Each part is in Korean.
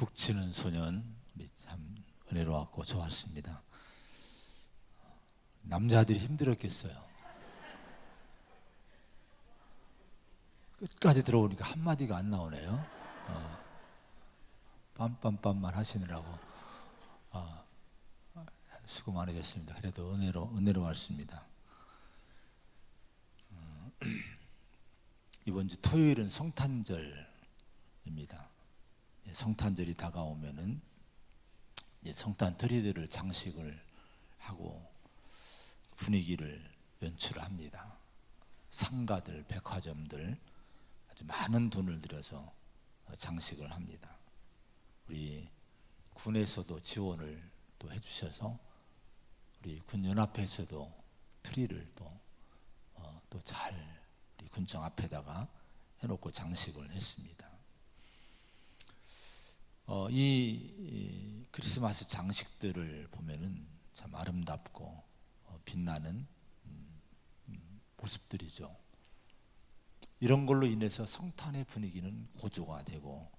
북치는 소년, 우리 참 은혜로웠고 좋았습니다. 남자들이 힘들었겠어요. 끝까지 들어오니까 한마디가 안 나오네요. 빰빰빰만 하시느라고 수고 많으셨습니다. 그래도 은혜로웠습니다. 이번 주 토요일은 성탄절입니다. 성탄절이 다가오면은 성탄 트리들을 장식을 하고 분위기를 연출합니다. 상가들, 백화점들 아주 많은 돈을 들여서 장식을 합니다. 우리 군에서도 지원을 또 해주셔서 우리 군연합회에서도 트리를 또 잘 우리 군청 앞에다가 해놓고 장식을 했습니다. 이 크리스마스 장식들을 보면은 참 아름답고 빛나는 모습들이죠. 이런 걸로 인해서 성탄의 분위기는 고조가 되고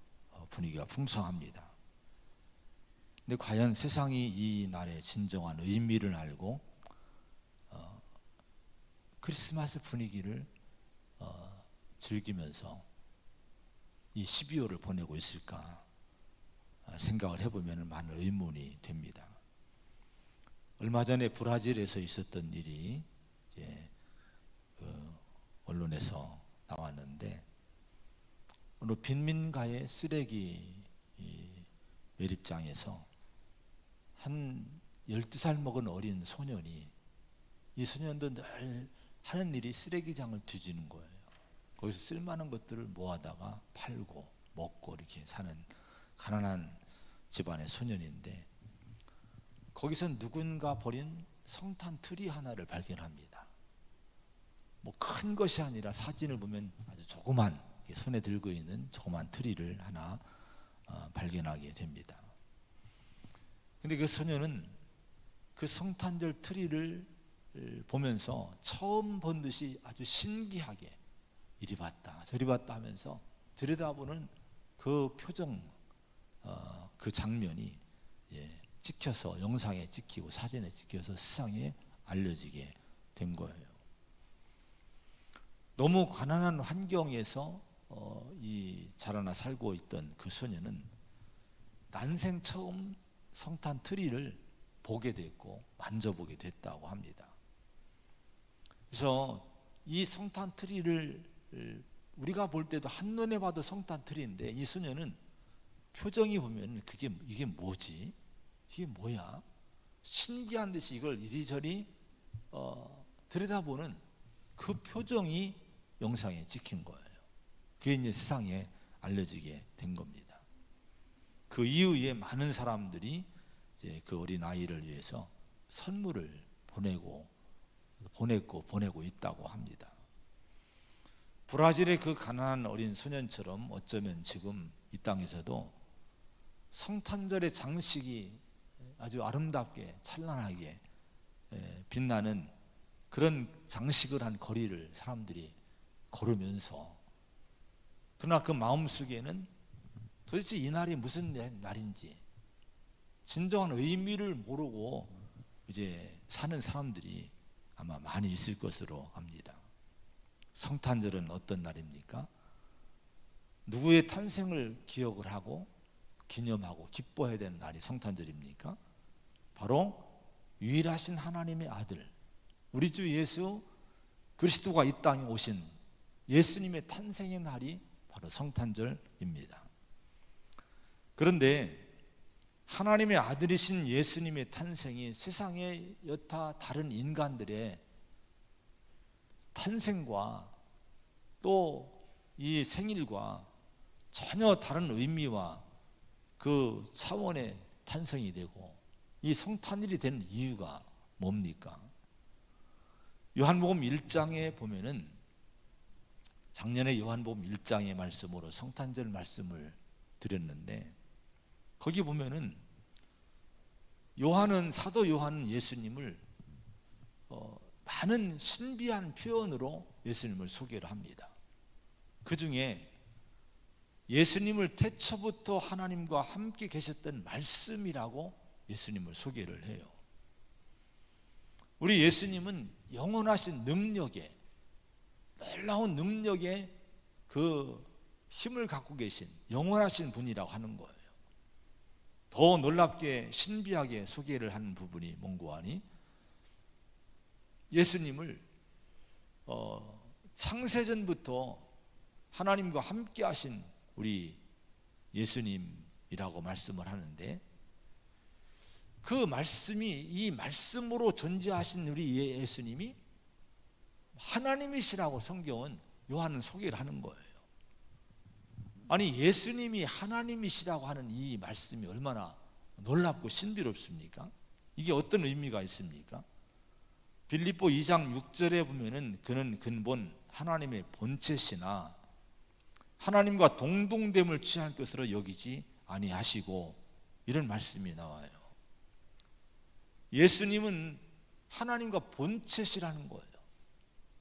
분위기가 풍성합니다. 근데 과연 세상이 이 날의 진정한 의미를 알고 크리스마스 분위기를 즐기면서 이 12월을 보내고 있을까 생각을 해보면 많은 의문이 됩니다. 얼마 전에 브라질에서 있었던 일이 이제 언론에서 나왔는데, 어느 빈민가의 쓰레기 매립장에서 한 12살 먹은 어린 소년이, 이 소년도 늘 하는 일이 쓰레기장을 뒤지는 거예요. 거기서 쓸만한 것들을 모아다가 팔고 먹고 이렇게 사는 가난한 집안의 소년인데, 거기서 누군가 버린 성탄 트리 하나를 발견합니다. 뭐 큰 것이 아니라 사진을 보면 아주 조그만, 손에 들고 있는 조그만 트리를 하나 발견하게 됩니다. 근데 그 소년은 그 성탄절 트리를 보면서 처음 본 듯이 아주 신기하게 이리 봤다 저리 봤다 하면서 들여다보는 그 표정, 그 장면이 찍혀서 영상에 찍히고 사진에 찍혀서 세상에 알려지게 된 거예요. 너무 가난한 환경에서 자라나 살고 있던 그 소녀는 난생 처음 성탄 트리를 보게 됐고 만져보게 됐다고 합니다. 그래서 이 성탄 트리를 우리가 볼 때도 한눈에 봐도 성탄 트리인데, 이 소녀는 표정이 보면 이게 뭐지? 이게 뭐야? 신기한 듯이 이걸 이리저리 들여다보는 그 표정이 영상에 찍힌 거예요. 그게 이제 세상에 알려지게 된 겁니다. 그 이후에 많은 사람들이 이제 그 어린 아이를 위해서 선물을 보내고 있다고 합니다. 브라질의 그 가난한 어린 소년처럼 어쩌면 지금 이 땅에서도 성탄절의 장식이 아주 아름답게 찬란하게 빛나는 그런 장식을 한 거리를 사람들이 걸으면서, 그러나 그 마음속에는 도대체 이 날이 무슨 날인지 진정한 의미를 모르고 이제 사는 사람들이 아마 많이 있을 것으로 압니다. 성탄절은 어떤 날입니까? 누구의 탄생을 기억을 하고 기념하고 기뻐해야 되는 날이 성탄절입니까? 바로 유일하신 하나님의 아들, 우리 주 예수 그리스도가 이 땅에 오신 예수님의 탄생의 날이 바로 성탄절입니다. 그런데 하나님의 아들이신 예수님의 탄생이 세상의 여타 다른 인간들의 탄생과 또 이 생일과 전혀 다른 의미와 그 차원의 탄생이 되고 이 성탄일이 되는 이유가 뭡니까? 요한복음 1장에 보면은, 작년에 요한복음 1장의 말씀으로 성탄절 말씀을 드렸는데, 거기 보면은 사도 요한은 예수님을 많은 신비한 표현으로 예수님을 소개를 합니다. 그 중에 예수님을 태초부터 하나님과 함께 계셨던 말씀이라고 예수님을 소개를 해요. 우리 예수님은 영원하신 능력에, 놀라운 능력에 그 힘을 갖고 계신 영원하신 분이라고 하는 거예요. 더 놀랍게 신비하게 소개를 하는 부분이 뭔고 하니, 예수님을 창세전부터 하나님과 함께 하신 우리 예수님이라고 말씀을 하는데, 그 말씀이, 이 말씀으로 존재하신 우리 예수님이 하나님이시라고 성경은, 요한은 소개를 하는 거예요. 아니, 예수님이 하나님이시라고 하는 이 말씀이 얼마나 놀랍고 신비롭습니까? 이게 어떤 의미가 있습니까? 빌립보 2장 6절에 보면은 그는 근본 하나님의 본체시나 하나님과 동등됨을 취할 것으로 여기지 아니하시고, 이런 말씀이 나와요. 예수님은 하나님과 본체시라는 거예요.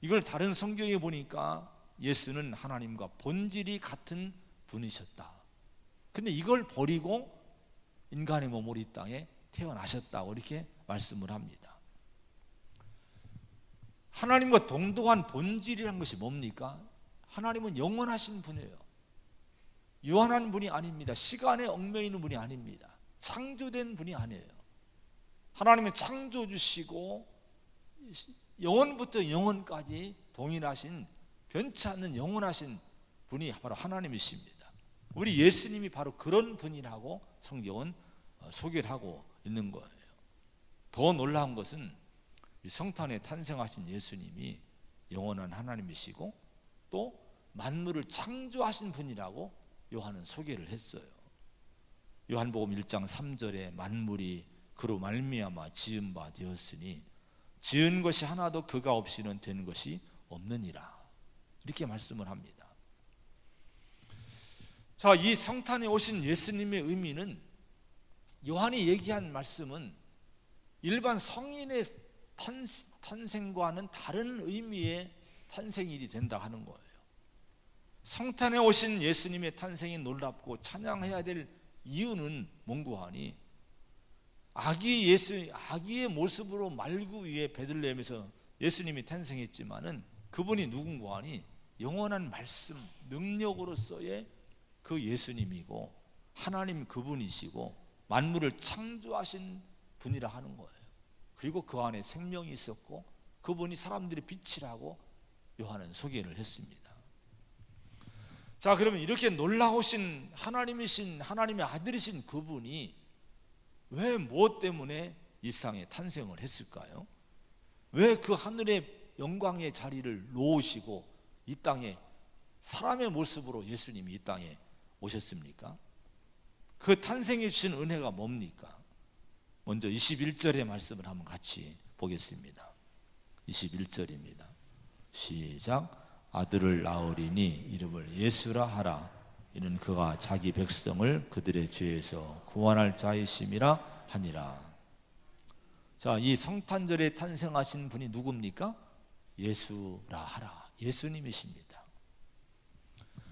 이걸 다른 성경에 보니까 예수는 하나님과 본질이 같은 분이셨다. 근데 이걸 버리고 인간의 몸으로 이 땅에 태어나셨다고 이렇게 말씀을 합니다. 하나님과 동등한 본질이란 것이 뭡니까? 하나님은 영원하신 분이에요. 유한한 분이 아닙니다. 시간에 얽매여 있는 분이 아닙니다. 창조된 분이 아니에요. 하나님은 창조주시고 영원부터 영원까지 동일하신, 변치 않는 영원하신 분이 바로 하나님이십니다. 우리 예수님이 바로 그런 분이라고 성경은 소개를 하고 있는 거예요. 더 놀라운 것은 이 성탄에 탄생하신 예수님이 영원한 하나님이시고 또 만물을 창조하신 분이라고 요한은 소개를 했어요. 요한복음 1장 3절에 만물이 그로 말미암아 지은 바 되었으니 지은 것이 하나도 그가 없이는 된 것이 없느니라, 이렇게 말씀을 합니다. 자, 이 성탄에 오신 예수님의 의미는, 요한이 얘기한 말씀은 일반 성인의 탄생과는 다른 의미의 탄생일이 된다 하는 거예요. 성탄에 오신 예수님의 탄생이 놀랍고 찬양해야 될 이유는 뭔고 하니, 아기의 모습으로 말구 위에 베들레헴에서 예수님이 탄생했지만은 그분이 누군고 하니 영원한 말씀, 능력으로서의 그 예수님이고 하나님 그분이시고 만물을 창조하신 분이라 하는 거예요. 그리고 그 안에 생명이 있었고 그분이 사람들의 빛이라고 요한은 소개를 했습니다. 자, 그러면 이렇게 놀라우신 하나님이신, 하나님의 아들이신 그분이 왜 무엇 때문에 이 세상에 탄생을 했을까요? 왜 그 하늘의 영광의 자리를 놓으시고 이 땅에 사람의 모습으로 예수님이 이 땅에 오셨습니까? 그 탄생해 주신 은혜가 뭡니까? 먼저 21절의 말씀을 한번 같이 보겠습니다. 21절입니다. 시작. 아들을 낳으리니 이름을 예수라 하라. 이는 그가 자기 백성을 그들의 죄에서 구원할 자이심이라 하니라. 자, 이 성탄절에 탄생하신 분이 누굽니까? 예수라 하라. 예수님이십니다.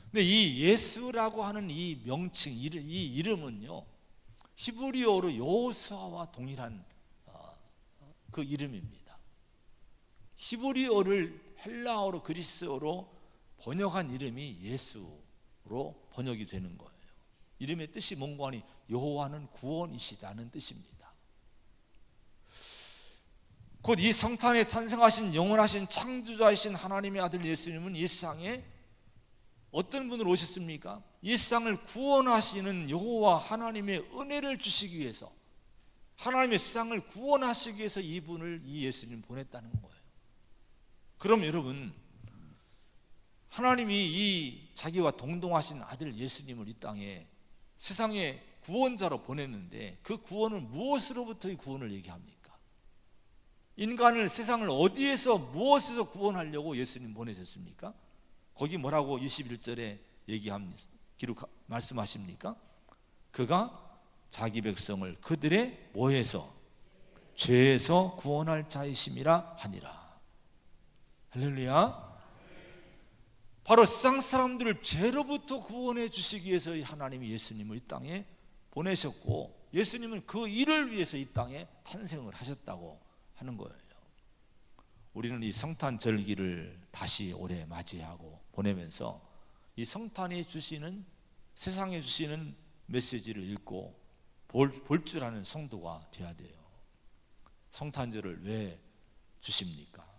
근데 이 예수라고 하는 이 명칭, 이 이름은요, 히브리어로 여호수아와 동일한 그 이름입니다. 히브리어를 헬라어로, 그리스어로 번역한 이름이 예수로 번역이 되는 거예요. 이름의 뜻이 뭔가 하니 여호와는 구원이시다는 뜻입니다. 곧 이 성탄에 탄생하신 영원하신 창조자이신 하나님의 아들 예수님은 이 세상에 어떤 분으로 오셨습니까? 이 세상을 구원하시는 여호와 하나님의 은혜를 주시기 위해서, 하나님의 세상을 구원하시기 위해서 이분을, 이 예수님 보냈다는 거예요. 그럼 여러분, 하나님이 이 자기와 동등하신 아들 예수님을 이 땅에 세상의 구원자로 보냈는데 그 구원은 무엇으로부터의 구원을 얘기합니까? 인간을, 세상을 어디에서, 무엇에서 구원하려고 예수님 보내셨습니까? 거기 뭐라고 21절에 말씀하십니까? 그가 자기 백성을 그들의 뭐에서? 죄에서 구원할 자이심이라 하니라. 할렐루야. 바로 세상 사람들을 죄로부터 구원해 주시기 위해서 하나님이 예수님을 이 땅에 보내셨고, 예수님은 그 일을 위해서 이 땅에 탄생을 하셨다고 하는 거예요. 우리는 이 성탄 절기를 다시 올해 맞이하고 보내면서 이 성탄이 주시는, 세상에 주시는 메시지를 읽고 볼 줄 아는 성도가 돼야 돼요. 성탄절을 왜 주십니까?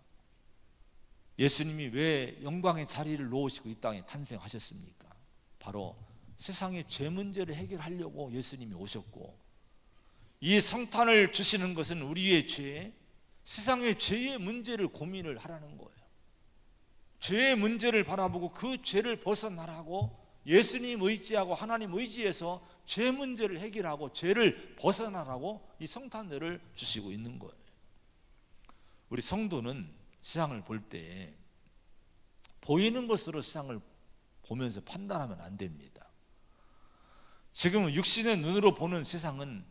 예수님이 왜 영광의 자리를 놓으시고 이 땅에 탄생하셨습니까? 바로 세상의 죄 문제를 해결하려고 예수님이 오셨고, 이 성탄을 주시는 것은 우리의 죄, 세상의 죄의 문제를 고민을 하라는 거예요. 죄의 문제를 바라보고 그 죄를 벗어나라고, 예수님 의지하고 하나님 의지해서 죄 문제를 해결하고 죄를 벗어나라고 이 성탄절을 주시고 있는 거예요. 우리 성도는 세상을 볼 때 보이는 것으로 세상을 보면서 판단하면 안 됩니다. 지금 육신의 눈으로 보는 세상은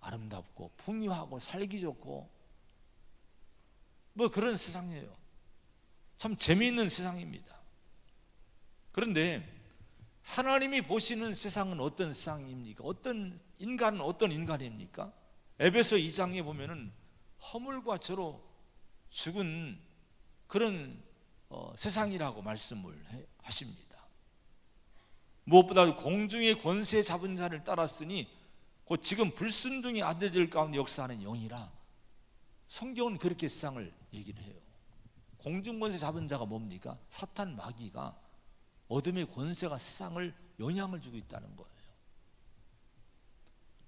아름답고 풍요하고 살기 좋고 뭐 그런 세상이에요. 참 재미있는 세상입니다. 그런데 하나님이 보시는 세상은 어떤 세상입니까? 인간은 어떤 인간입니까? 에베소 2장에 보면은 허물과 죄로 죽은 그런 세상이라고 말씀을 하십니다. 무엇보다 공중의 권세 잡은 자를 따랐으니 곧 지금 불순종의 아들들 가운데 역사하는 영이라. 성경은 그렇게 세상을 얘기를 해요. 공중 권세 잡은 자가 뭡니까? 사탄 마귀가, 어둠의 권세가 세상을 영향을 주고 있다는 거예요.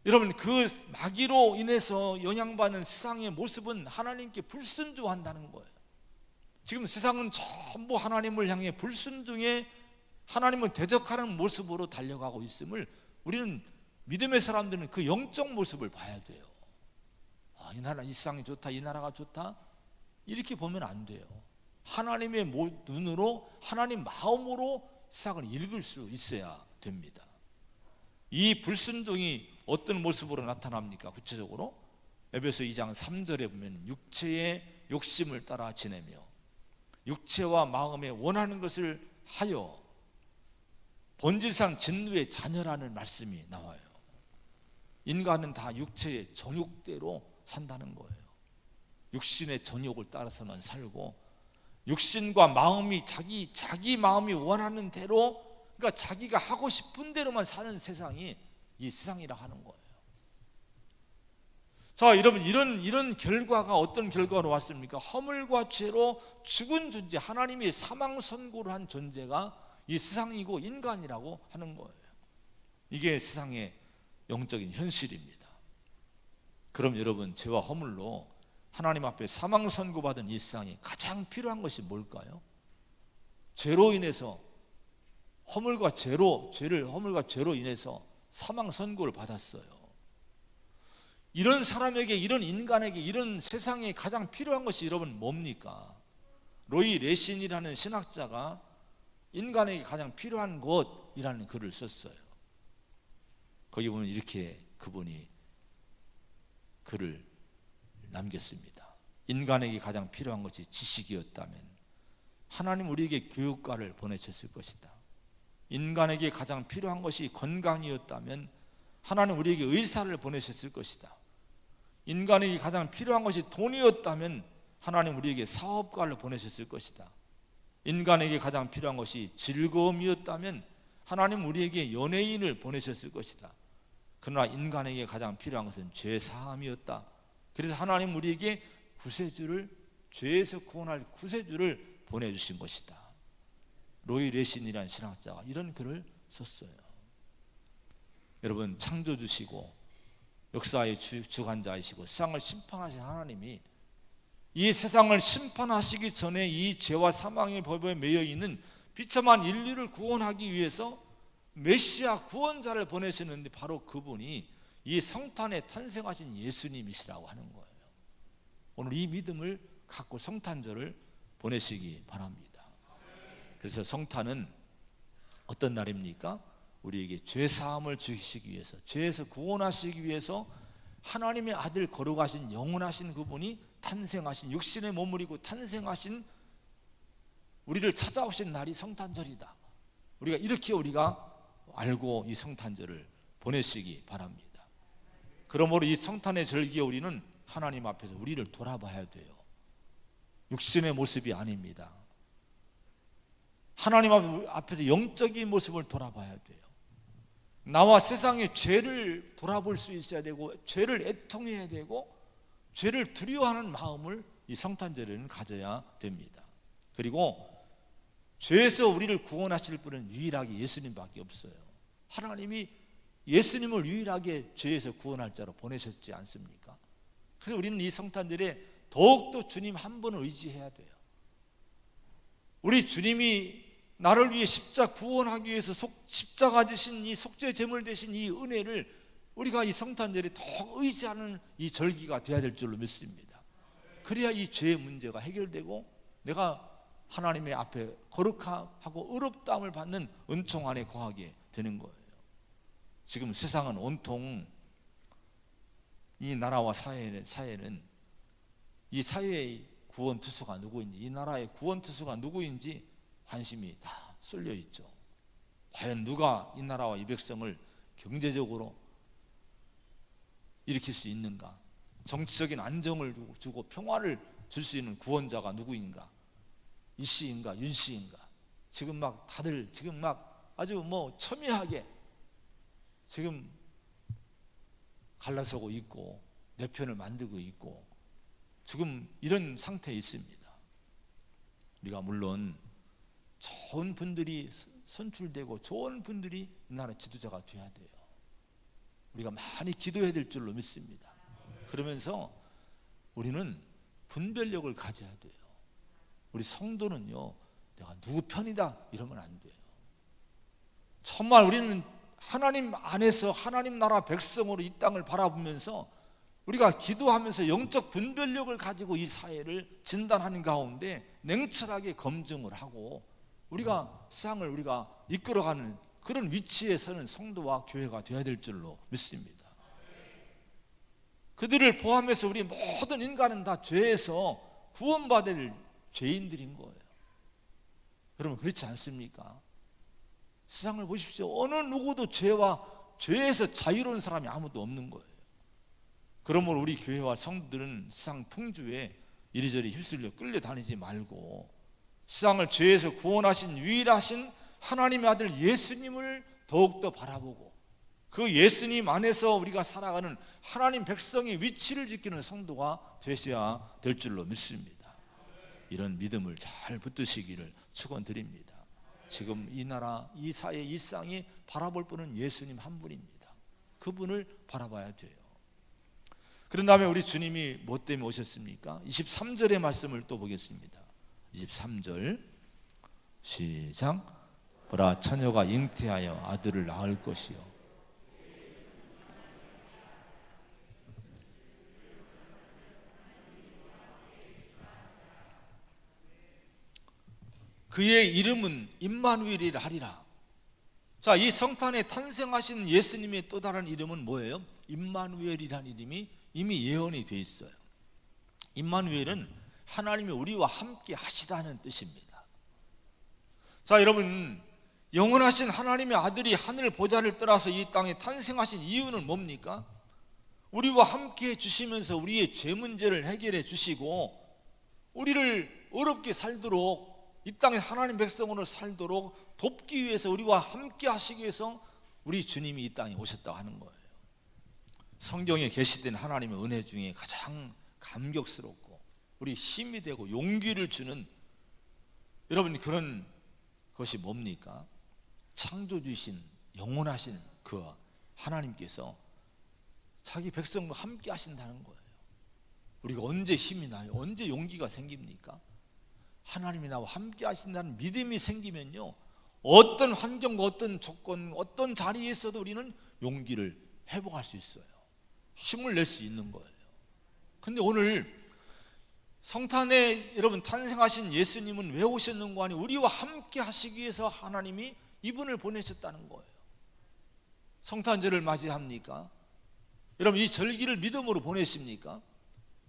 여러분, 그 마귀로 인해서 영향받는 세상의 모습은 하나님께 불순종한다는 거예요. 지금 세상은 전부 하나님을 향해 불순종해 하나님을 대적하는 모습으로 달려가고 있음을, 우리는 믿음의 사람들은 그 영적 모습을 봐야 돼요. 이 나라, 이 세상이 좋다, 이 나라가 좋다, 이렇게 보면 안 돼요. 하나님의 눈으로, 하나님 마음으로 세상을 읽을 수 있어야 됩니다. 이 불순종이 어떤 모습으로 나타납니까? 구체적으로 에베소 2장 3절에 보면 육체의 욕심을 따라 지내며 육체와 마음에 원하는 것을 하여 본질상 진노의 자녀라는 말씀이 나와요. 인간은 다 육체의 정욕대로 산다는 거예요. 육신의 정욕을 따라서만 살고, 육신과 마음이 자기 마음이 원하는 대로, 그러니까 자기가 하고 싶은 대로만 사는 세상이 이 세상이라 하는 거예요. 자, 여러분, 이런 결과가 어떤 결과로 왔습니까? 허물과 죄로 죽은 존재, 하나님이 사망 선고를 한 존재가 이 세상이고 인간이라고 하는 거예요. 이게 세상의 영적인 현실입니다. 그럼 여러분, 죄와 허물로 하나님 앞에 사망 선고받은 이 세상에 가장 필요한 것이 뭘까요? 죄로 인해서 허물과 죄로 인해서 사망 선고를 받았어요. 이런 사람에게, 이런 인간에게, 이런 세상에 가장 필요한 것이 여러분 뭡니까? 로이 레신이라는 신학자가 인간에게 가장 필요한 것이라는 글을 썼어요. 거기 보면 이렇게 그분이 글을 남겼습니다. 인간에게 가장 필요한 것이 지식이었다면 하나님 우리에게 교육가를 보내셨을 것이다. 인간에게 가장 필요한 것이 건강이었다면 하나님 우리에게 의사를 보내셨을 것이다. 인간에게 가장 필요한 것이 돈이었다면 하나님 우리에게 사업가를 보내셨을 것이다. 인간에게 가장 필요한 것이 즐거움이었다면 하나님 우리에게 연예인을 보내셨을 것이다. 그러나 인간에게 가장 필요한 것은 죄사함이었다. 그래서 하나님 우리에게 구세주를, 죄에서 구원할 구세주를 보내주신 것이다. 로이 레신이라는 신학자가 이런 글을 썼어요. 여러분, 창조주시고 역사의 주관자이시고 세상을 심판하신 하나님이 이 세상을 심판하시기 전에 이 죄와 사망의 법에 매여 있는 비참한 인류를 구원하기 위해서 메시아 구원자를 보내셨는데 바로 그분이 이 성탄에 탄생하신 예수님이시라고 하는 거예요. 오늘 이 믿음을 갖고 성탄절을 보내시기 바랍니다. 그래서 성탄은 어떤 날입니까? 우리에게 죄사함을 주시기 위해서, 죄에서 구원하시기 위해서 하나님의 아들 거룩하신 영원하신 그분이 탄생하신, 육신의 몸을 입고 탄생하신 우리를 찾아오신 날이 성탄절이다. 우리가 알고 이 성탄절을 보내시기 바랍니다. 그러므로 이 성탄의 절기에 우리는 하나님 앞에서 우리를 돌아봐야 돼요. 육신의 모습이 아닙니다. 하나님 앞에서 영적인 모습을 돌아봐야 돼요. 나와 세상의 죄를 돌아볼 수 있어야 되고, 죄를 애통해야 되고, 죄를 두려워하는 마음을 이 성탄절에는 가져야 됩니다. 그리고 죄에서 우리를 구원하실 분은 유일하게 예수님밖에 없어요. 하나님이 예수님을 유일하게 죄에서 구원할 자로 보내셨지 않습니까? 그래서 우리는 이 성탄절에 더욱더 주님 한 분을 의지해야 돼요. 우리 주님이 나를 위해 십자가 구원하기 위해서 십자가 지신 이 속죄 제물 되신 이 은혜를 우리가 이 성탄절에 더 의지하는 이 절기가 되어야 될 줄로 믿습니다. 그래야 이 죄의 문제가 해결되고 내가 하나님의 앞에 거룩하고 의롭다함을 받는 은총 안에 거하게 되는 거예요. 지금 세상은 온통 이 나라와 사회는 이 사회의 구원투수가 누구인지, 이 나라의 구원투수가 누구인지 관심이 다 쏠려 있죠. 과연 누가 이 나라와 이 백성을 경제적으로 일으킬 수 있는가? 정치적인 안정을 주고 평화를 줄 수 있는 구원자가 누구인가? 이 씨인가 윤 씨인가? 지금 막 다들 지금 막 아주 첨예하게 지금 갈라서고 있고 내 편을 만들고 있고 지금 이런 상태에 있습니다. 우리가 물론 좋은 분들이 선출되고 좋은 분들이 이 나라 지도자가 돼야 돼요. 우리가 많이 기도해야 될 줄로 믿습니다. 그러면서 우리는 분별력을 가져야 돼요. 우리 성도는요, 내가 누구 편이다 이러면 안 돼요. 정말 우리는 하나님 안에서 하나님 나라 백성으로 이 땅을 바라보면서 우리가 기도하면서 영적 분별력을 가지고 이 사회를 진단하는 가운데 냉철하게 검증을 하고 우리가 세상을 우리가 이끌어가는 그런 위치에 서는 성도와 교회가 되어야 될 줄로 믿습니다. 그들을 포함해서 우리 모든 인간은 다 죄에서 구원받을 죄인들인 거예요. 여러분 그렇지 않습니까? 세상을 보십시오. 어느 누구도 죄에서 자유로운 사람이 아무도 없는 거예요. 그러므로 우리 교회와 성도들은 세상 풍조에 이리저리 휩쓸려 끌려다니지 말고 세상을 죄에서 구원하신 유일하신 하나님의 아들 예수님을 더욱더 바라보고 그 예수님 안에서 우리가 살아가는 하나님 백성의 위치를 지키는 성도가 되셔야 될 줄로 믿습니다. 이런 믿음을 잘 붙드시기를 축원드립니다. 지금 이 나라, 이 사회, 이 세상이 바라볼 분은 예수님 한 분입니다. 그분을 바라봐야 돼요. 그런 다음에 우리 주님이 뭐 때문에 오셨습니까? 23절의 말씀을 또 보겠습니다. 23절 시작. 보라 처녀가 잉태하여 아들을 낳을 것이요 그의 이름은 임마누엘이라 하리라. 자, 이 성탄에 탄생하신 예수님의 또 다른 이름은 뭐예요? 임마누엘이라는 이름이 이미 예언이 되어 있어요. 임마누엘은 하나님이 우리와 함께 하시다는 뜻입니다. 자, 여러분 영원하신 하나님의 아들이 하늘 보좌를 떠나서 이 땅에 탄생하신 이유는 뭡니까? 우리와 함께 해주시면서 우리의 죄 문제를 해결해 주시고 우리를 어렵게 살도록 이 땅에 하나님 백성으로 살도록 돕기 위해서 우리와 함께 하시기 위해서 우리 주님이 이 땅에 오셨다고 하는 거예요. 성경에 계시된 하나님의 은혜 중에 가장 감격스럽고 우리 힘이 되고 용기를 주는 여러분 그런 것이 뭡니까? 창조주이신 영원하신 그 하나님께서 자기 백성과 함께 하신다는 거예요. 우리가 언제 힘이 나요? 언제 용기가 생깁니까? 하나님이 나와 함께 하신다는 믿음이 생기면요 어떤 환경과 어떤 조건 어떤 자리에 있어도 우리는 용기를 회복할 수 있어요. 힘을 낼 수 있는 거예요. 근데 오늘 성탄에 여러분 탄생하신 예수님은 왜 오셨는가 하니 우리와 함께 하시기 위해서 하나님이 이분을 보내셨다는 거예요. 성탄절을 맞이합니까? 여러분 이 절기를 믿음으로 보내십니까?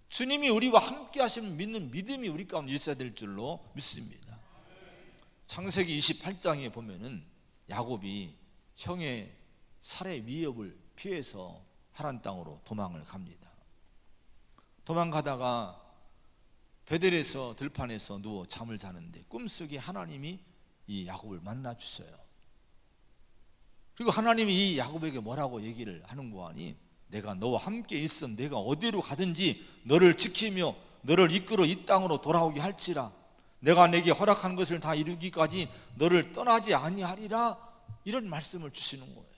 주님이 우리와 함께 하시면 믿는 믿음이 우리 가운데 있어야 될 줄로 믿습니다. 창세기 28장에 보면은 야곱이 형의 살해 위협을 피해서 하란 땅으로 도망을 갑니다. 도망가다가 베델에서 들판에서 누워 잠을 자는데 꿈속에 하나님이 이 야곱을 만나 주셔요. 그리고 하나님이 이 야곱에게 뭐라고 얘기를 하는 거 아니? 내가 너와 함께 있어 내가 어디로 가든지 너를 지키며 너를 이끌어 이 땅으로 돌아오게 할지라. 내가 내게 허락한 것을 다 이루기까지 너를 떠나지 아니하리라. 이런 말씀을 주시는 거예요.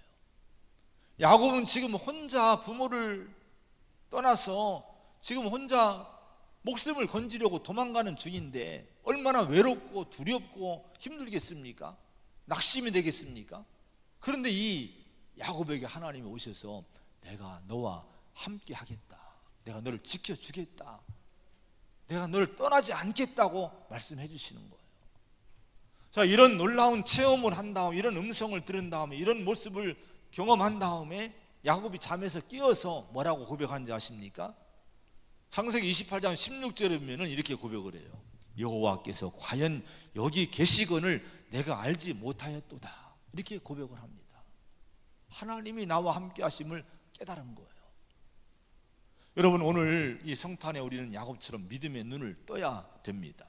야곱은 지금 혼자 부모를 떠나서 지금 혼자 목숨을 건지려고 도망가는 중인데 얼마나 외롭고 두렵고 힘들겠습니까? 낙심이 되겠습니까? 그런데 이 야곱에게 하나님이 오셔서 내가 너와 함께 하겠다. 내가 너를 지켜주겠다. 내가 너를 떠나지 않겠다고 말씀해 주시는 거예요. 자, 이런 놀라운 체험을 한 다음, 이런 음성을 들은 다음에, 이런 모습을 경험한 다음에 야곱이 잠에서 깨어서 뭐라고 고백한지 아십니까? 창세기 28장 16절에 보면 이렇게 고백을 해요. 여호와께서 과연 여기 계시거늘 내가 알지 못하였도다. 이렇게 고백을 합니다. 하나님이 나와 함께 하심을 깨달은 거예요. 여러분, 오늘 이 성탄에 우리는 야곱처럼 믿음의 눈을 떠야 됩니다.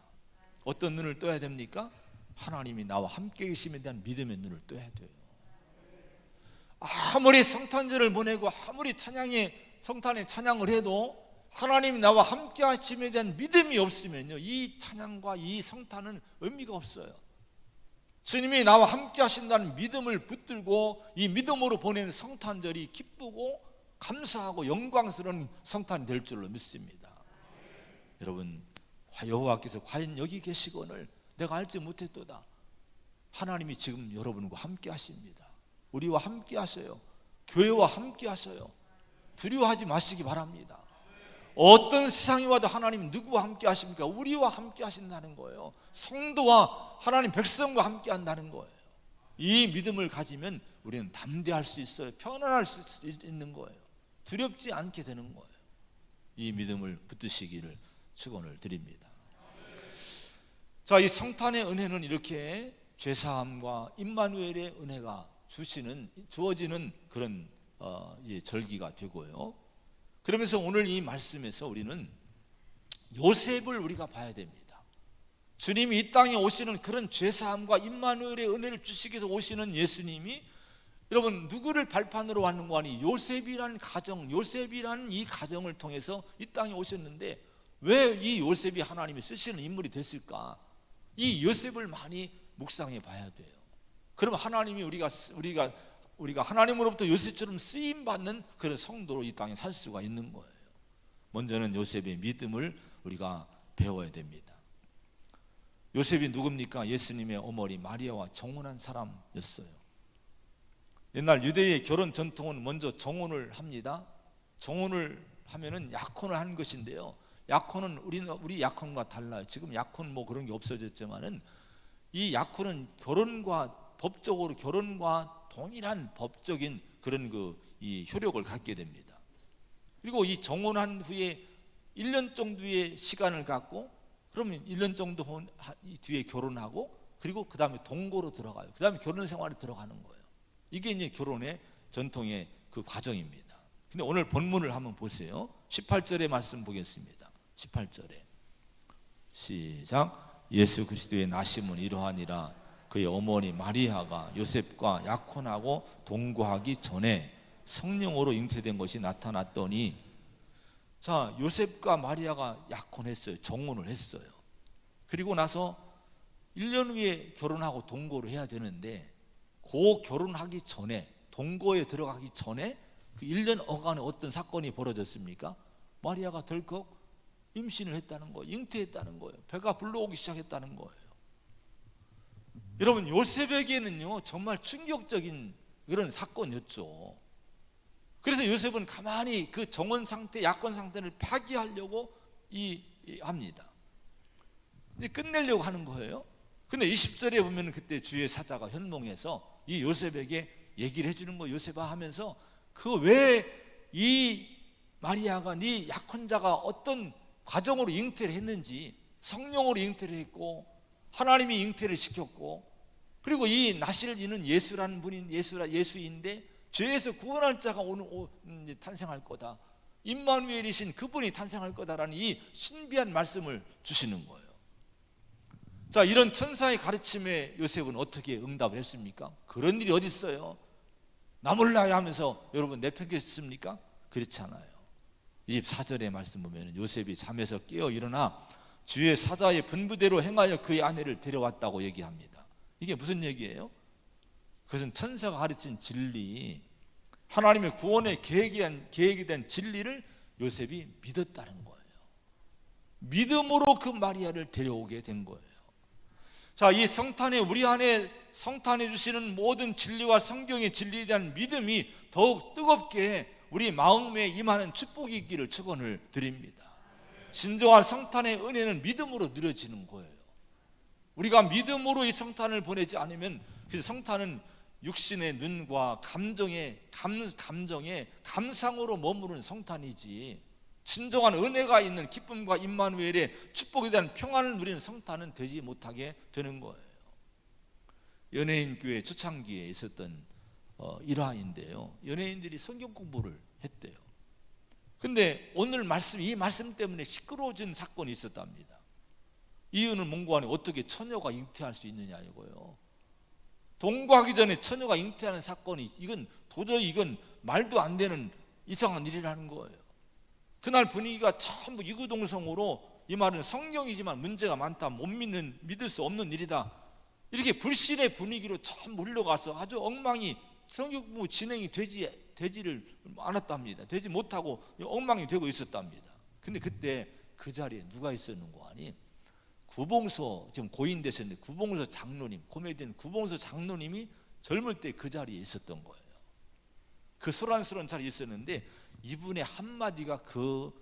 어떤 눈을 떠야 됩니까? 하나님이 나와 함께 계심에 대한 믿음의 눈을 떠야 돼요. 아무리 성탄절을 보내고 아무리 성탄에 찬양을 해도 하나님이 나와 함께 하심에 대한 믿음이 없으면요, 이 찬양과 이 성탄은 의미가 없어요. 주님이 나와 함께 하신다는 믿음을 붙들고 이 믿음으로 보낸 성탄절이 기쁘고 감사하고 영광스러운 성탄이 될 줄로 믿습니다. 여러분, 여호와께서 과연 여기 계시거늘 내가 알지 못했도다. 하나님이 지금 여러분과 함께 하십니다. 우리와 함께 하셔요. 교회와 함께 하셔요. 두려워하지 마시기 바랍니다. 어떤 세상이 와도 하나님 누구와 함께 하십니까? 우리와 함께 하신다는 거예요. 성도와 하나님 백성과 함께 한다는 거예요. 이 믿음을 가지면 우리는 담대할 수 있어요. 편안할 수 있는 거예요. 두렵지 않게 되는 거예요. 이 믿음을 붙드시기를 축원을 드립니다. 자, 이 성탄의 은혜는 이렇게 죄사함과 임마누엘의 은혜가 주어지는 그런 절기가 되고요. 그러면서 오늘 이 말씀에서 우리는 요셉을 우리가 봐야 됩니다. 주님이 이 땅에 오시는 그런 죄사함과 임마누엘의 은혜를 주시기 위해서 오시는 예수님이 여러분 누구를 발판으로 왔는가 하니 요셉이라는 가정, 요셉이라는 이 가정을 통해서 이 땅에 오셨는데 왜 이 요셉이 하나님이 쓰시는 인물이 됐을까? 이 요셉을 많이 묵상해 봐야 돼요. 그럼 하나님이 우리가 하나님으로부터 요셉처럼 쓰임받는 그런 성도로 이 땅에 살 수가 있는 거예요. 먼저는 요셉의 믿음을 우리가 배워야 됩니다. 요셉이 누굽니까? 예수님의 어머니 마리아와 정혼한 사람이었어요. 옛날 유대의 결혼 전통은 먼저 정혼을 합니다. 정혼을 하면은 약혼을 하는 것인데요. 약혼은 우리 약혼과 달라요. 지금 약혼 뭐 그런 게 없어졌지만은 이 약혼은 법적으로 결혼과 동일한 법적인 그런 이 효력을 갖게 됩니다. 그리고 이 정혼한 후에 1년 정도의 시간을 갖고 그러면 1년 정도 뒤에 결혼하고 그리고 그 다음에 동거로 들어가요. 그 다음에 결혼 생활에 들어가는 거예요. 이게 이제 결혼의 전통의 그 과정입니다. 근데 오늘 본문을 한번 보세요. 18절의 말씀 보겠습니다. 18절에 시작. 예수 그리스도의 나심은 이러하니라. 그의 어머니 마리아가 요셉과 약혼하고 동거하기 전에 성령으로 잉태된 것이 나타났더니, 자, 요셉과 마리아가 약혼했어요. 정혼을 했어요. 그리고 나서 1년 후에 결혼하고 동거를 해야 되는데 그 결혼하기 전에, 동거에 들어가기 전에 그 1년 어간에 어떤 사건이 벌어졌습니까? 마리아가 덜컥 임신을 했다는 거예요. 잉태했다는 거예요. 배가 불러오기 시작했다는 거예요. 여러분, 요셉에게는요 정말 충격적인 그런 사건이었죠. 그래서 요셉은 가만히 그 정혼 상태, 약혼 상태를 파기하려고 합니다. 이제 끝내려고 하는 거예요. 근데 20절에 보면 그때 주의 사자가 현몽해서 이 요셉에게 얘기를 해주는 거예요. 요셉아 하면서 그 왜 이 마리아가 네 약혼자가 어떤 과정으로 잉태를 했는지, 성령으로 잉태를 했고 하나님이 잉태를 시켰고, 그리고 이 나실 이는 예수라는 분인 예수인데 죄에서 구원할 자가 오늘 탄생할 거다. 임마누엘이신 그분이 탄생할 거다라는 이 신비한 말씀을 주시는 거예요. 자, 이런 천사의 가르침에 요셉은 어떻게 응답을 했습니까? 그런 일이 어디 있어요? 나 몰라야 하면서 여러분 내팽개쳤습니까? 그렇지 않아요. 24절의 말씀 보면 요셉이 잠에서 깨어 일어나 주의 사자의 분부대로 행하여 그의 아내를 데려왔다고 얘기합니다. 이게 무슨 얘기예요? 그것은 천사가 가르친 진리, 하나님의 구원의 계획에 대한 진리를 요셉이 믿었다는 거예요. 믿음으로 그 마리아를 데려오게 된 거예요. 자, 이 성탄에 우리 안에 성탄해 주시는 모든 진리와 성경의 진리에 대한 믿음이 더욱 뜨겁게 우리 마음에 임하는 축복이 있기를 축원을 드립니다. 진정한 성탄의 은혜는 믿음으로 누려지는 거예요. 우리가 믿음으로 이 성탄을 보내지 않으면 그 성탄은 육신의 눈과 감정의 감상으로 머무르는 성탄이지, 진정한 은혜가 있는 기쁨과 임마누엘의 축복에 대한 평안을 누리는 성탄은 되지 못하게 되는 거예요. 연예인 교회 초창기에 있었던 일화인데요, 연예인들이 성경 공부를 했대요. 근데 오늘 이 말씀 때문에 시끄러워진 사건이 있었답니다. 이유는 뭔고 하니 어떻게 처녀가 잉태할 수 있느냐 이거예요. 동거하기 전에 처녀가 잉태하는 사건이 도저히 말도 안 되는 이상한 일이라는 거예요. 그날 분위기가 전부 이구동성으로, 이 말은 성경이지만 문제가 많다, 믿을 수 없는 일이다, 이렇게 불신의 분위기로 전부 흘러가서 아주 엉망이 성경 공부 진행이 되지를 않았답니다. 되지 못하고 엉망이 되고 있었답니다. 근데 그때 그 자리에 누가 있었는고 하니 구봉서, 지금 고인 되셨는데 구봉서 장로님, 코미디언 구봉서 장로님이 젊을 때 그 자리에 있었던 거예요. 그 소란스러운 자리에 있었는데 이분의 한마디가 그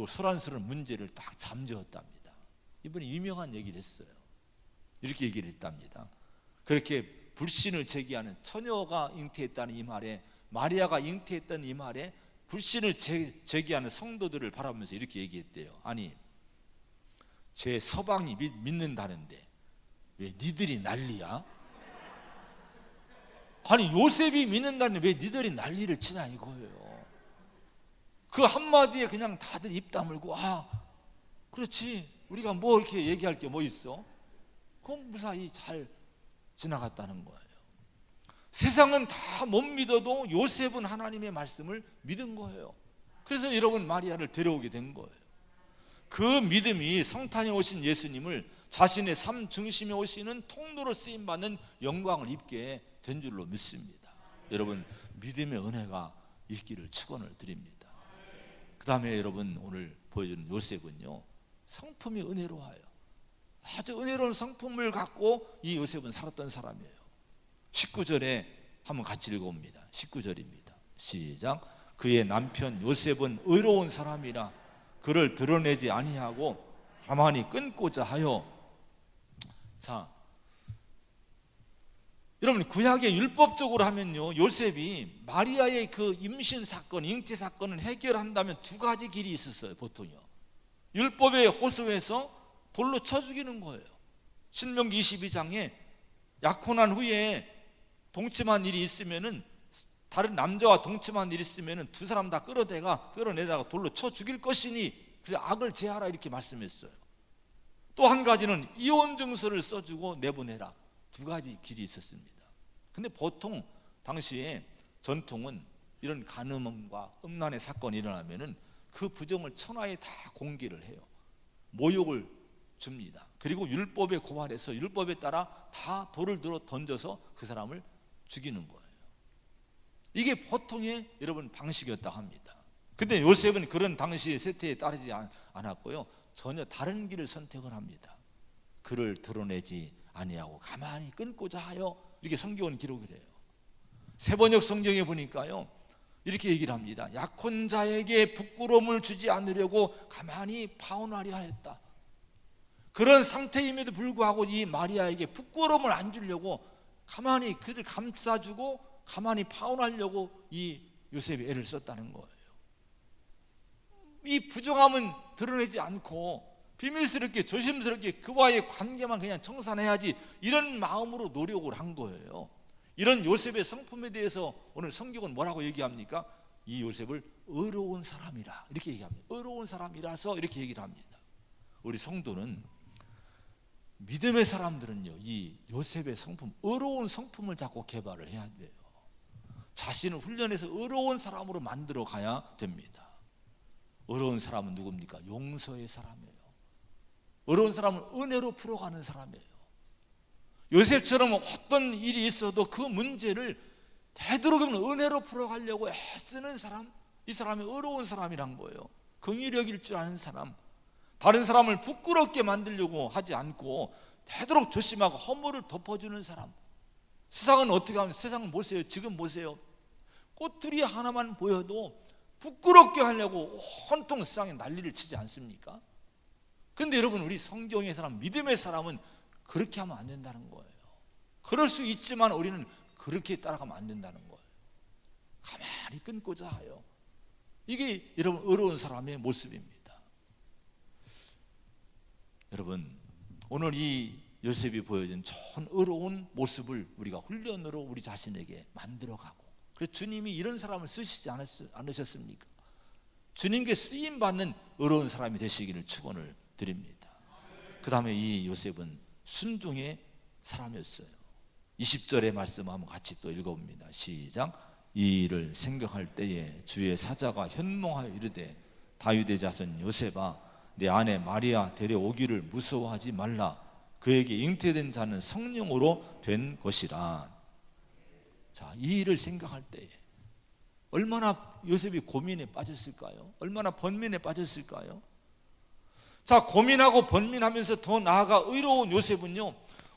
소란스러운 문제를 딱 잠재웠답니다. 이분이 유명한 얘기를 했어요. 이렇게 얘기를 했답니다. 그렇게 불신을 제기하는, 처녀가 잉태했다는 이 말에, 마리아가 잉태했다는 이 말에 불신을 제기하는 성도들을 바라보면서 이렇게 얘기했대요. 아니, 제 서방이 믿는다는데 왜 니들이 난리야? 아니, 요셉이 믿는다는데 왜 니들이 난리를 치냐 이거예요. 그 한마디에 그냥 다들 입 다물고, 그렇지, 우리가 뭐 이렇게 얘기할 게 뭐 있어? 그건 무사히 잘 지나갔다는 거예요. 세상은 다 못 믿어도 요셉은 하나님의 말씀을 믿은 거예요. 그래서 여러분 마리아를 데려오게 된 거예요. 그 믿음이 성탄에 오신 예수님을 자신의 삶 중심에 오시는 통로로 쓰임받는 영광을 입게 된 줄로 믿습니다. 여러분, 믿음의 은혜가 있기를 축원을 드립니다. 그 다음에 여러분 오늘 보여주는 요셉은요, 성품이 은혜로워요. 아주 은혜로운 성품을 갖고 이 요셉은 살았던 사람이에요. 19절에 한번 같이 읽어봅니다. 19절입니다. 시작. 그의 남편 요셉은 의로운 사람이라 그를 드러내지 아니하고 가만히 끊고자 하여. 자, 여러분 구약의 율법적으로 하면요, 요셉이 마리아의 그 임신 사건, 잉태 사건을 해결한다면 두 가지 길이 있었어요. 보통요, 율법의 호소에서 돌로 쳐 죽이는 거예요. 신명기 22장에 약혼한 후에 동침한 일이 있으면은, 다른 남자와 동침한 일이 있으면은 두 사람 다 끌어내다가 돌로 쳐 죽일 것이니 그래서 악을 제하라 이렇게 말씀했어요. 또 한 가지는 이혼 증서를 써주고 내보내라. 두 가지 길이 있었습니다. 근데 보통 당시에 전통은 이런 간음과 음란의 사건이 일어나면은 그 부정을 천하에 다 공개를 해요. 모욕을 줍니다. 그리고 율법에 고발해서 율법에 따라 다 돌을 들어 던져서 그 사람을 죽이는 거예요. 이게 보통의 여러분 방식이었다 합니다. 근데 요셉은 그런 당시의 세태에 따르지 않았고요, 전혀 다른 길을 선택을 합니다. 그를 드러내지 아니하고 가만히 끊고자 하여, 이렇게 성경은 기록을 해요. 세번역 성경에 보니까요 이렇게 얘기를 합니다. 약혼자에게 부끄러움을 주지 않으려고 가만히 파혼하려 하였다. 그런 상태임에도 불구하고 이 마리아에게 부끄러움을 안 주려고 가만히 그를 감싸주고 가만히 파혼하려고 이 요셉이 애를 썼다는 거예요. 이 부정함은 드러내지 않고 비밀스럽게 조심스럽게 그와의 관계만 그냥 청산해야지, 이런 마음으로 노력을 한 거예요. 이런 요셉의 성품에 대해서 오늘 성경은 뭐라고 얘기합니까? 이 요셉을 의로운 사람이라 이렇게 얘기합니다. 의로운 사람이라서 이렇게 얘기를 합니다. 우리 성도는, 믿음의 사람들은요, 이 요셉의 성품, 의로운 성품을 자꾸 개발을 해야 돼요. 자신을 훈련해서 의로운 사람으로 만들어 가야 됩니다. 의로운 사람은 누굽니까? 용서의 사람이에요. 의로운 사람은 은혜로 풀어가는 사람이에요. 요셉처럼 어떤 일이 있어도 그 문제를 되도록이면 은혜로 풀어가려고 애쓰는 사람, 이 사람이 의로운 사람이란 거예요. 긍휼력일 줄 아는 사람, 다른 사람을 부끄럽게 만들려고 하지 않고 되도록 조심하고 허물을 덮어주는 사람. 세상은 어떻게 하면, 세상을 보세요. 지금 보세요. 꼬투리 하나만 보여도 부끄럽게 하려고 온통 세상에 난리를 치지 않습니까? 근데 여러분, 우리 성경의 사람, 믿음의 사람은 그렇게 하면 안 된다는 거예요. 그럴 수 있지만 우리는 그렇게 따라가면 안 된다는 거예요. 가만히 끊고자 하여. 이게 여러분 의로운 사람의 모습입니다. 여러분, 오늘 이 요셉이 보여준 좋은 의로운 모습을 우리가 훈련으로 우리 자신에게 만들어가고, 그래서 주님이 이런 사람을 쓰시지 않으셨습니까? 주님께 쓰임받는 의로운 사람이 되시기를 축원을 드립니다. 그 다음에 이 요셉은 순종의 사람이었어요. 20절의 말씀 한번 같이 또 읽어봅니다. 시작. 이 일을 생각할 때에 주의 사자가 현몽하여 이르되, 다윗의 자손 요셉아, 내 아내 마리아 데려오기를 무서워하지 말라. 그에게 잉태된 자는 성령으로 된 것이라. 자, 이 일을 생각할 때에 얼마나 요셉이 고민에 빠졌을까요? 얼마나 번민에 빠졌을까요? 자, 고민하고 번민하면서 더 나아가 의로운 요셉은요,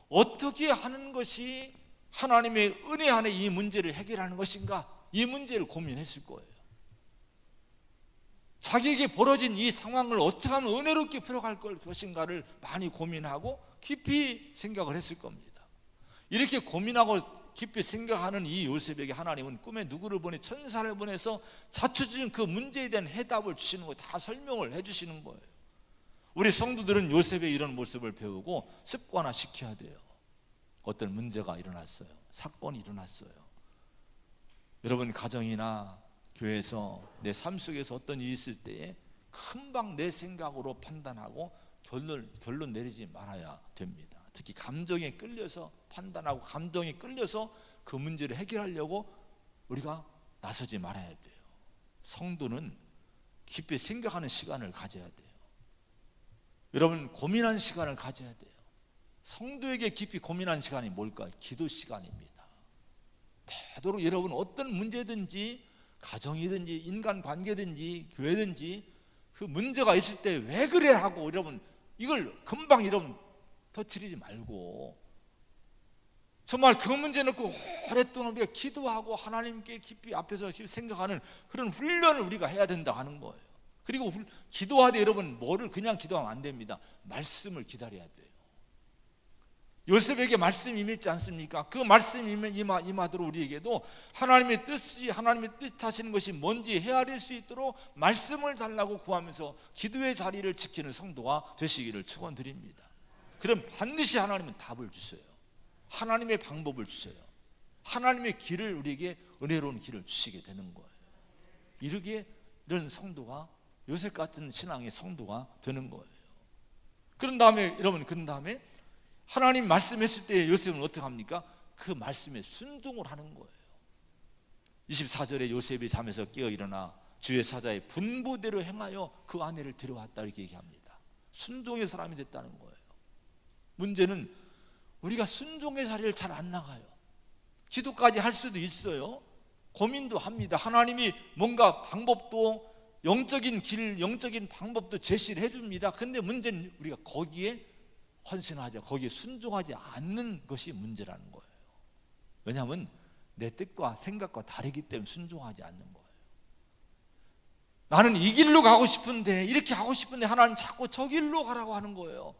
어떻게 하는 것이 하나님의 은혜 안에 이 문제를 해결하는 것인가, 이 문제를 고민했을 거예요. 자기에게 벌어진 이 상황을 어떻게 하면 은혜롭게 풀어갈 것인가를 많이 고민하고 깊이 생각을 했을 겁니다. 이렇게 고민하고 깊이 생각하는 이 요셉에게 하나님은 꿈에 누구를 보내? 천사를 보내서 자초지은 그 문제에 대한 해답을 주시는 거예요. 다 설명을 해주시는 거예요. 우리 성도들은 요셉의 이런 모습을 배우고 습관화시켜야 돼요. 어떤 문제가 일어났어요. 사건이 일어났어요. 여러분, 가정이나 교회에서 내 삶 속에서 어떤 일이 있을 때에 금방 내 생각으로 판단하고 결론 내리지 말아야 됩니다. 특히 감정에 끌려서 판단하고 감정에 끌려서 그 문제를 해결하려고 우리가 나서지 말아야 돼요. 성도는 깊이 생각하는 시간을 가져야 돼요. 여러분, 고민하는 시간을 가져야 돼요. 성도에게 깊이 고민하는 시간이 뭘까요? 기도 시간입니다. 되도록 여러분 어떤 문제든지, 가정이든지 인간관계든지 교회든지 그 문제가 있을 때 왜 그래 하고 여러분 이걸 금방 여러분 터뜨리지 말고, 정말 그 문제 놓고 오랫동안 우리가 기도하고 하나님께 깊이 앞에서 생각하는 그런 훈련을 우리가 해야 된다 하는 거예요. 그리고 기도하되 여러분 뭐를 그냥 기도하면 안 됩니다. 말씀을 기다려야 돼요. 요셉에게 말씀이 임했지 않습니까? 그 말씀이 임하도록 우리에게도 하나님의 뜻이, 하나님의 뜻하시는 것이 뭔지 헤아릴 수 있도록 말씀을 달라고 구하면서 기도의 자리를 지키는 성도가 되시기를 축원드립니다. 그럼 반드시 하나님은 답을 주셔요. 하나님의 방법을 주셔요. 하나님의 길을 우리에게 은혜로운 길을 주시게 되는 거예요. 이런 성도가, 요셉 같은 신앙의 성도가 되는 거예요. 그런 다음에 여러분, 하나님 말씀했을 때 요셉은 어떻게 합니까? 그 말씀에 순종을 하는 거예요. 24절에 요셉이 잠에서 깨어 일어나 주의 사자의 분부대로 행하여 그 아내를 데려왔다 이렇게 얘기합니다. 순종의 사람이 됐다는 거예요. 문제는 우리가 순종의 자리를 잘 안 나가요. 기도까지 할 수도 있어요. 고민도 합니다. 하나님이 뭔가 방법도, 영적인 길, 영적인 방법도 제시를 해줍니다. 근데 문제는 우리가 거기에 헌신하지, 거기에 순종하지 않는 것이 문제라는 거예요. 왜냐하면 내 뜻과 생각과 다르기 때문에 순종하지 않는 거예요. 나는 이 길로 가고 싶은데, 이렇게 가고 싶은데 하나님 자꾸 저 길로 가라고 하는 거예요.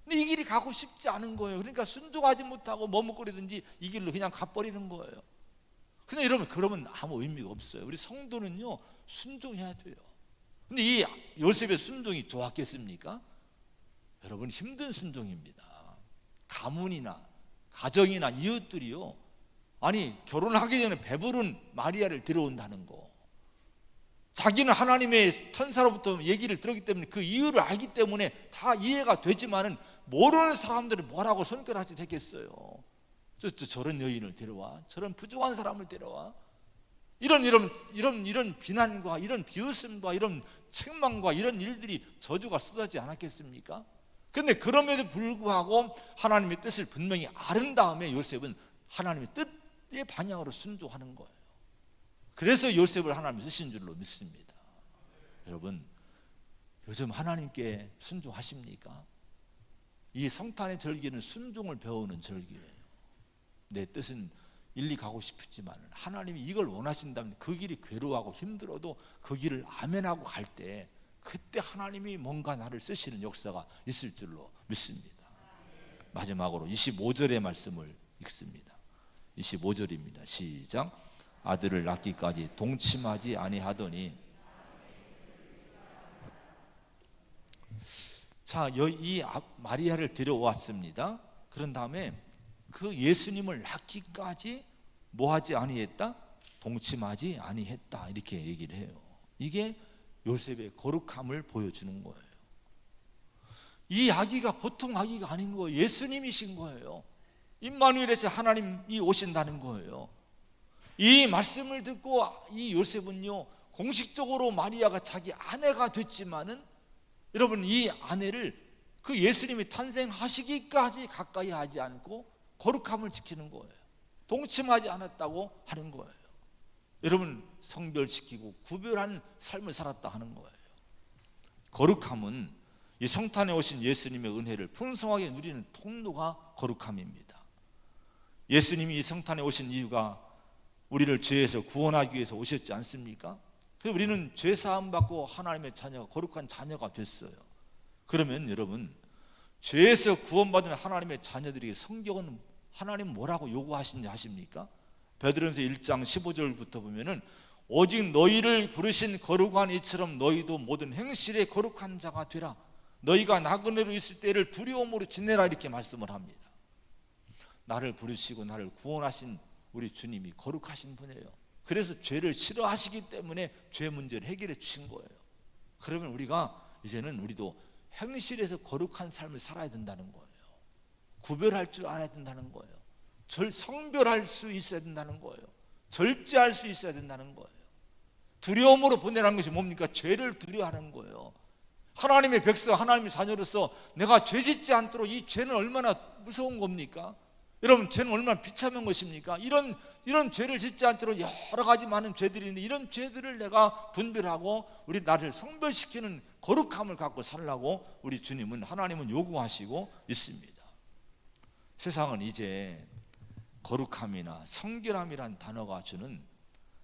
근데 이 길이 가고 싶지 않은 거예요. 그러니까 순종하지 못하고 머뭇거리든지 이 길로 그냥 가버리는 거예요. 근데 여러분, 그러면 아무 의미가 없어요. 우리 성도는요, 순종해야 돼요. 근데 이 요셉의 순종이 좋았겠습니까? 여러분, 힘든 순종입니다. 가문이나 가정이나 이웃들이요, 아니 결혼하기 전에 배부른 마리아를 데려온다는 거, 자기는 하나님의 천사로부터 얘기를 들었기 때문에 그 이유를 알기 때문에 다 이해가 되지만은 모르는 사람들은 뭐라고 손가락질 했겠어요. 저런 여인을 데려와, 저런 부족한 사람을 데려와, 이런 비난과 이런 비웃음과 이런 책망과 이런 일들이 저주가 쏟아지지 않았겠습니까? 근데 그럼에도 불구하고 하나님의 뜻을 분명히 아는 다음에 요셉은 하나님의 뜻의 방향으로 순종하는 거예요. 그래서 요셉을 하나님이 쓰신 줄로 믿습니다. 여러분, 요즘 하나님께 순종하십니까? 이 성탄의 절기는 순종을 배우는 절기예요. 내 뜻은 일리 가고 싶지만 하나님이 이걸 원하신다면 그 길이 괴로워하고 힘들어도 그 길을 아멘하고 갈 때, 그때 하나님이 뭔가 나를 쓰시는 역사가 있을 줄로 믿습니다. 마지막으로 25절의 말씀을 읽습니다. 25절입니다. 시작. 아들을 낳기까지 동침하지 아니하더니. 자, 이 마리아를 데려왔습니다. 그런 다음에 그 예수님을 낳기까지 뭐하지 아니했다? 동침하지 아니했다, 이렇게 얘기를 해요. 이게 요셉의 거룩함을 보여주는 거예요. 이 아기가 보통 아기가 아닌 거예요. 예수님이신 거예요. 임마누엘에서 하나님이 오신다는 거예요. 이 말씀을 듣고 이 요셉은요, 공식적으로 마리아가 자기 아내가 됐지만은 여러분, 이 아내를 그 예수님이 탄생하시기까지 가까이 하지 않고 거룩함을 지키는 거예요. 동침하지 않았다고 하는 거예요. 여러분, 성별시키고 구별한 삶을 살았다 하는 거예요. 거룩함은 이 성탄에 오신 예수님의 은혜를 풍성하게 누리는 통로가 거룩함입니다. 예수님이 이 성탄에 오신 이유가 우리를 죄에서 구원하기 위해서 오셨지 않습니까? 그래서 우리는 죄 사함 받고 하나님의 자녀가, 거룩한 자녀가 됐어요. 그러면 여러분, 죄에서 구원받은 하나님의 자녀들에게 성경은 하나님 뭐라고 요구하시는지 아십니까? 베드로전서 1장 15절부터 보면은 오직 너희를 부르신 거룩한 이처럼 너희도 모든 행실에 거룩한 자가 되라. 너희가 나그네로 있을 때를 두려움으로 지내라, 이렇게 말씀을 합니다. 나를 부르시고 나를 구원하신 우리 주님이 거룩하신 분이에요. 그래서 죄를 싫어하시기 때문에 죄 문제를 해결해 주신 거예요. 그러면 우리가 이제는 우리도 행실에서 거룩한 삶을 살아야 된다는 거예요. 구별할 줄 알아야 된다는 거예요. 성별할 수 있어야 된다는 거예요. 절제할 수 있어야 된다는 거예요. 두려움으로 보내라는 것이 뭡니까? 죄를 두려워하는 거예요. 하나님의 백성, 하나님의 자녀로서 내가 죄 짓지 않도록, 이 죄는 얼마나 무서운 겁니까? 여러분, 죄는 얼마나 비참한 것입니까? 이런 죄를 짓지 않도록 여러 가지 많은 죄들이 있는데, 이런 죄들을 내가 분별하고 우리 나를 성별시키는 거룩함을 갖고 살라고 우리 주님은, 하나님은 요구하시고 있습니다. 세상은 이제 거룩함이나 성결함이란 단어가 주는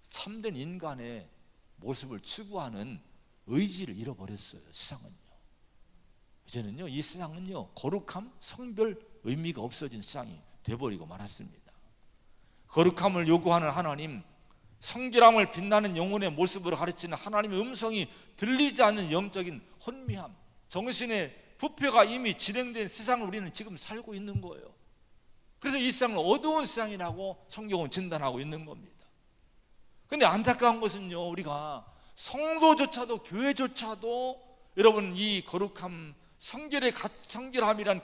참된 인간의 모습을 추구하는 의지를 잃어버렸어요. 세상은요, 이제는요, 이 세상은요, 거룩함, 성별 의미가 없어진 세상이 돼버리고 말았습니다. 거룩함을 요구하는 하나님, 성결함을 빛나는 영혼의 모습으로 가르치는 하나님의 음성이 들리지 않는 영적인 혼미함, 정신의 부패가 이미 진행된 세상을 우리는 지금 살고 있는 거예요. 그래서 이 세상은 어두운 세상이라고 성경은 진단하고 있는 겁니다. 그런데 안타까운 것은요, 우리가 성도조차도, 교회조차도 여러분, 이 거룩함, 성결함이란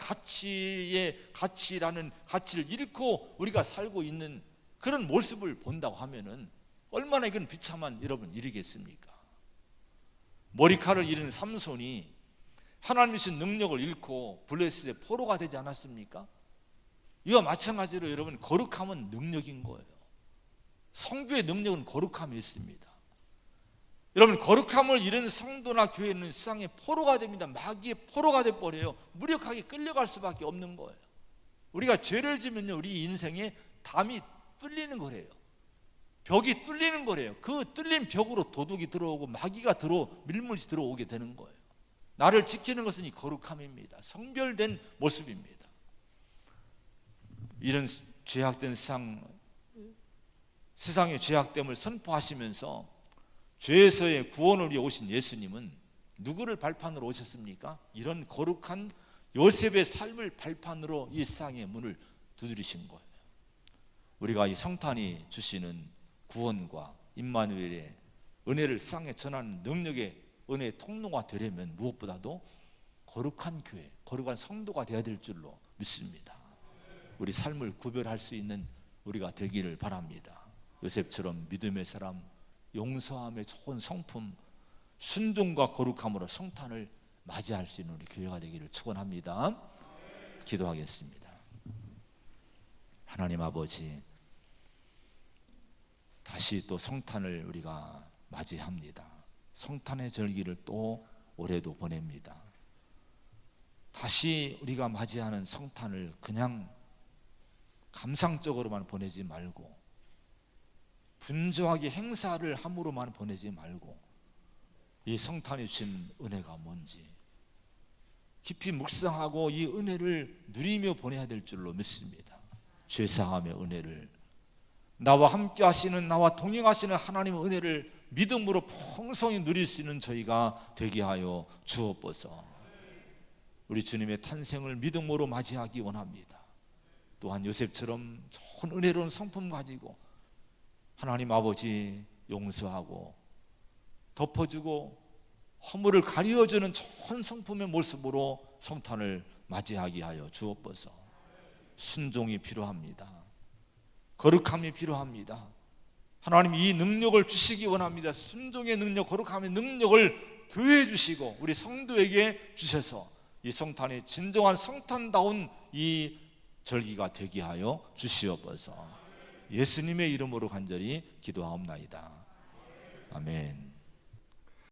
가치라는 가치를 잃고 우리가 살고 있는 그런 모습을 본다고 하면은 얼마나 이건 비참한 여러분 일이겠습니까? 머리칼을 잃은 삼손이 하나님의 신 능력을 잃고 블레셋의 포로가 되지 않았습니까? 이와 마찬가지로 여러분, 거룩함은 능력인 거예요. 성교의 능력은 거룩함이 있습니다. 여러분, 거룩함을 잃은 성도나 교회는 세상의 포로가 됩니다. 마귀의 포로가 돼버려요. 무력하게 끌려갈 수밖에 없는 거예요. 우리가 죄를 지면요, 우리 인생에 담이 뚫리는 거래요. 벽이 뚫리는 거래요. 그 뚫린 벽으로 도둑이 들어오고 마귀가 밀물이 들어오게 되는 거예요. 나를 지키는 것은 이 거룩함입니다. 성별된 모습입니다. 이런 죄악된 세상의 죄악됨을 선포하시면서 죄에서의 구원을 위해 오신 예수님은 누구를 발판으로 오셨습니까? 이런 거룩한 요셉의 삶을 발판으로 이 세상의 문을 두드리신 거예요. 우리가 이 성탄이 주시는 구원과 임마누엘의 은혜를 세상에 전하는 능력의 은혜의 통로가 되려면 무엇보다도 거룩한 교회, 거룩한 성도가 되어야 될 줄로 믿습니다. 우리 삶을 구별할 수 있는 우리가 되기를 바랍니다. 요셉처럼 믿음의 사람, 용서함의 좋은 성품, 순종과 거룩함으로 성탄을 맞이할 수 있는 우리 교회가 되기를 축원합니다. 기도하겠습니다. 하나님 아버지, 다시 또 성탄을 우리가 맞이합니다. 성탄의 절기를 또 올해도 보냅니다. 다시 우리가 맞이하는 성탄을 그냥 감상적으로만 보내지 말고, 분주하게 행사를 함으로만 보내지 말고, 이 성탄이 주신 은혜가 뭔지 깊이 묵상하고 이 은혜를 누리며 보내야 될 줄로 믿습니다. 죄사함의 은혜를, 나와 함께 하시는, 나와 동행하시는 하나님의 은혜를 믿음으로 풍성히 누릴 수 있는 저희가 되게 하여 주옵소서. 우리 주님의 탄생을 믿음으로 맞이하기 원합니다. 또한 요셉처럼 좋은 은혜로운 성품 가지고 하나님 아버지 용서하고 덮어주고 허물을 가려주는 좋은 성품의 모습으로 성탄을 맞이하게 하여 주옵소서. 순종이 필요합니다. 거룩함이 필요합니다. 하나님 이 능력을 주시기 원합니다. 순종의 능력, 거룩함의 능력을 교회에 주시고 우리 성도에게 주셔서 이 성탄이 진정한 성탄다운 이 절기가 되게 하여 주시옵소서. 예수님의 이름으로 간절히 기도하옵나이다. 아멘.